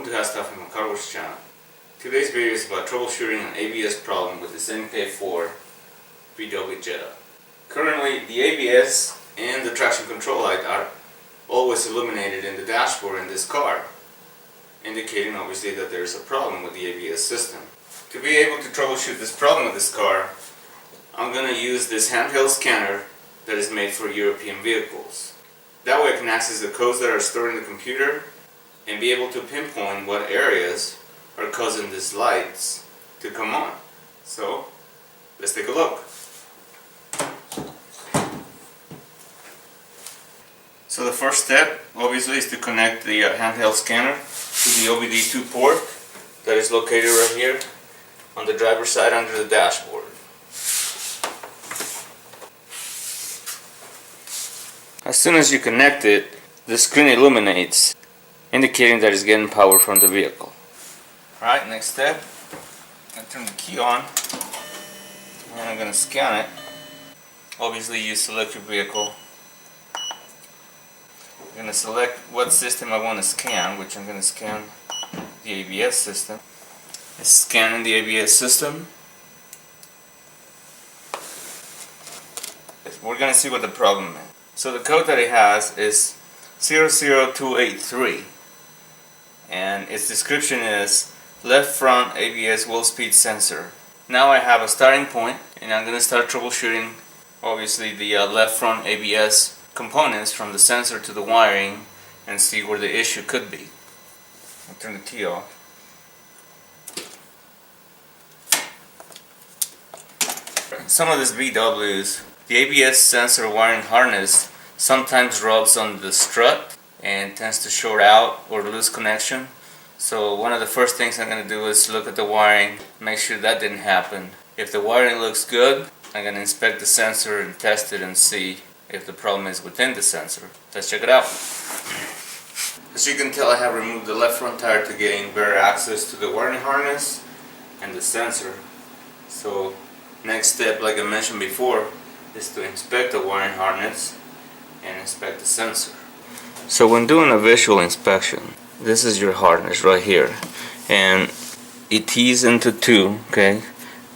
Welcome to Howstuffinmycarworks channel. Today's video is about troubleshooting an ABS problem with this MK4 VW Jetta. Currently, the ABS and the traction control light are always illuminated in the dashboard in this car, indicating obviously that there is a problem with the ABS system. To be able to troubleshoot this problem with this car, I'm going to use this handheld scanner that is made for European vehicles. That way I can access the codes that are stored in the computer and be able to pinpoint what areas are causing these lights to come on. So, let's take a look. So the first step, obviously, is to connect the handheld scanner to the OBD2 port that is located right here on the driver's side under the dashboard. As soon as you connect it, the screen illuminates, indicating that it's getting power from the vehicle. Alright, next step, I turn the key on and I'm going to scan it. Obviously you select your vehicle. I'm going to select what system I want to scan, which I'm going to scan the ABS system. It's scanning the ABS system. We're going to see what the problem is. So the code that it has is 00283. And its description is left front ABS wheel speed sensor. Now I have a starting point and I'm going to start troubleshooting obviously the left front ABS components from the sensor to the wiring and see where the issue could be. I'll turn the key off. Some of these VWs, the ABS sensor wiring harness sometimes rubs on the strut and tends to short out or lose connection. So one of the first things I'm going to do is look at the wiring, make sure that didn't happen. If the wiring looks good, I'm going to inspect the sensor and test it and see if the problem is within the sensor. Let's check it out. As you can tell, I have removed the left front tire to gain better access to the wiring harness and the sensor. So next step, like I mentioned before, is to inspect the wiring harness and inspect the sensor. So when doing a visual inspection, this is your harness right here, and it tees into two. Okay,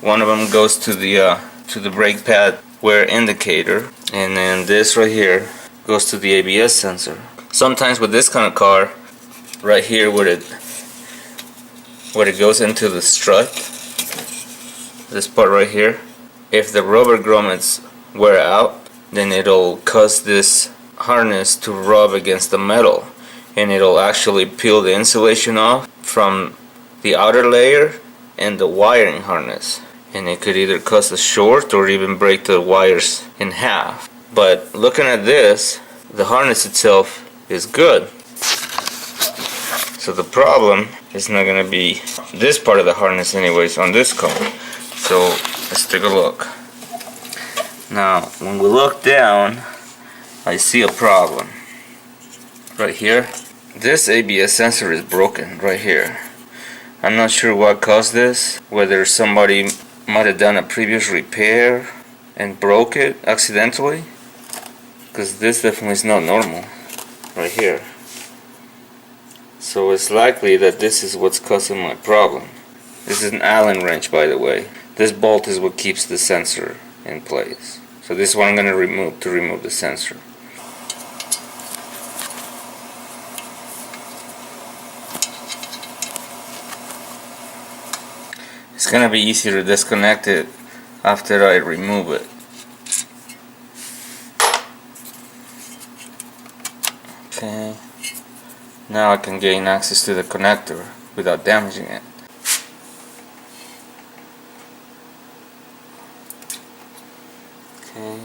one of them goes to the brake pad wear indicator, and then this right here goes to the ABS sensor. Sometimes with this kind of car, right here where it goes into the strut, this part right here, if the rubber grommets wear out, then it'll cause this harness to rub against the metal, and it'll actually peel the insulation off from the outer layer and the wiring harness, and it could either cause a short or even break the wires in half. But looking at this, the harness itself is good. So the problem is not going to be this part of the harness anyways on this car. So let's take a look. Now when we look down, I see a problem right here. This ABS sensor is broken right here. I'm not sure what caused this, whether somebody might have done a previous repair and broke it accidentally, because this definitely is not normal right here. So it's likely that this is what's causing my problem. This is an Allen wrench, by the way. This bolt is what keeps the sensor in place. So this is what I'm going to remove the sensor. It's going to be easier to disconnect it after I remove it. Okay. Now I can gain access to the connector without damaging it. Okay.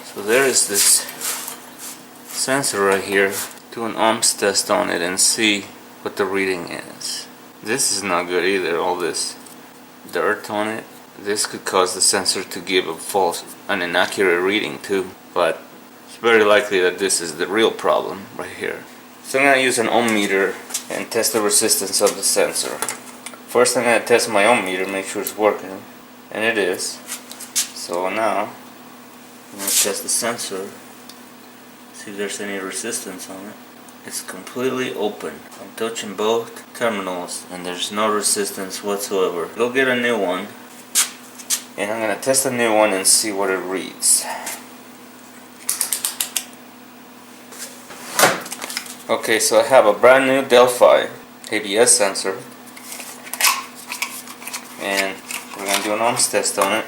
So there is this sensor right here. Do an ohms test on it and see what the reading is. This is not good either, all this dirt on it. This could cause the sensor to give an inaccurate reading too, but it's very likely that this is the real problem right here. So I'm going to use an ohm meter and test the resistance of the sensor. First I'm going to test my ohm meter, make sure it's working, and it is. So now I'm going to test the sensor, see if there's any resistance on it. It's completely open. I'm touching both terminals and there's no resistance whatsoever. Go get a new one, and I'm gonna test a new one and see what it reads. Okay, so I have a brand new Delphi ABS sensor, and we're gonna do an ohms test on it,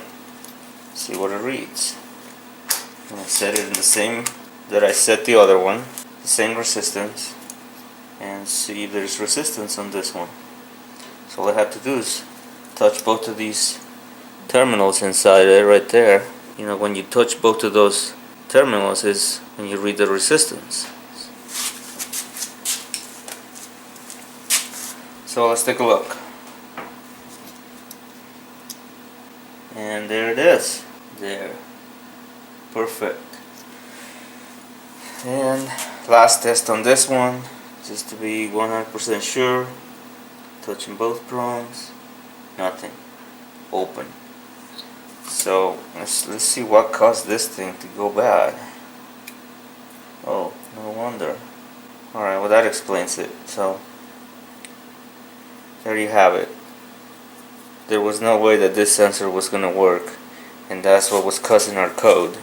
see what it reads. I'm gonna set it in the same that I set the other one, the same resistance, and see if there's resistance on this one. So all I have to do is touch both of these terminals inside it right there. You know, when you touch both of those terminals is when you read the resistance. So let's take a look. And there it is. There. Perfect. And last test on this one, just to be 100% sure. Touching both prongs. Nothing. Open. So let's see what caused this thing to go bad. Oh, no wonder. Alright, well that explains it. So there you have it. There was no way that this sensor was going to work, and that's what was causing our code.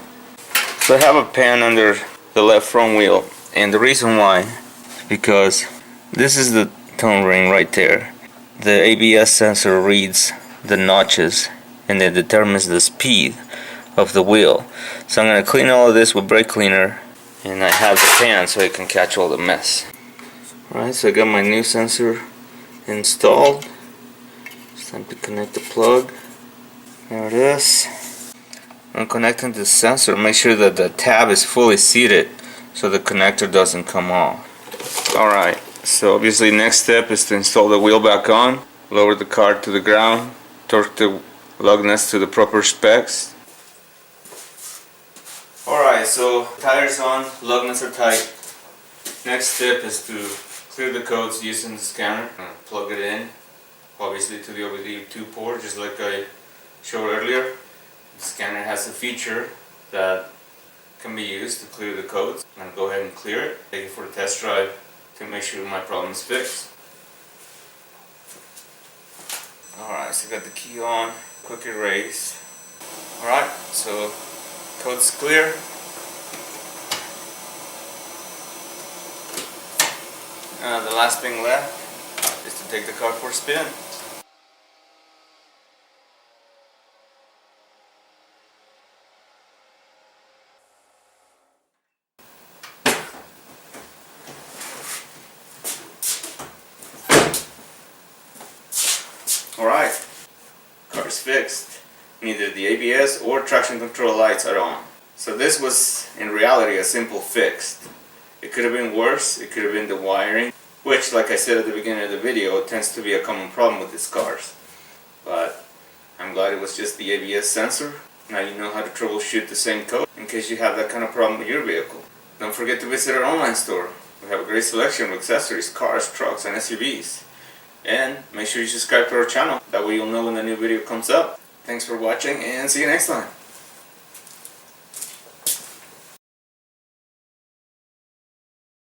So I have a pan under the left front wheel, and the reason why is because this is the tone ring right there. The ABS sensor reads the notches and it determines the speed of the wheel. So I'm going to clean all of this with brake cleaner, and I have the pan so it can catch all the mess. Alright, so I got my new sensor installed. It's time to connect the plug. There it is. I'm connecting the sensor. Make sure that the tab is fully seated so the connector doesn't come off. Alright, so obviously next step is to install the wheel back on, lower the car to the ground, torque the lug nuts to the proper specs. Alright, so tires on, lug nuts are tight. Next step is to clear the codes using the scanner. Plug it in, obviously to the OBD2 port, just like I showed earlier. The scanner has a feature that can be used to clear the codes. I'm going to go ahead and clear it, take it for a test drive to make sure my problem is fixed. Alright, so got the key on, quick erase. Alright, so code's clear. The last thing left is to take the car for a spin. Alright, car's fixed. Neither the ABS or traction control lights are on. So this was in reality a simple fix. It could have been worse. It could have been the wiring, which, like I said at the beginning of the video, tends to be a common problem with these cars. But I'm glad it was just the ABS sensor. Now you know how to troubleshoot the same code in case you have that kind of problem with your vehicle. Don't forget to visit our online store. We have a great selection of accessories, cars, trucks, and SUVs. And make sure you subscribe to our channel. That way you'll know when the new video comes up. Thanks for watching, and see you next time.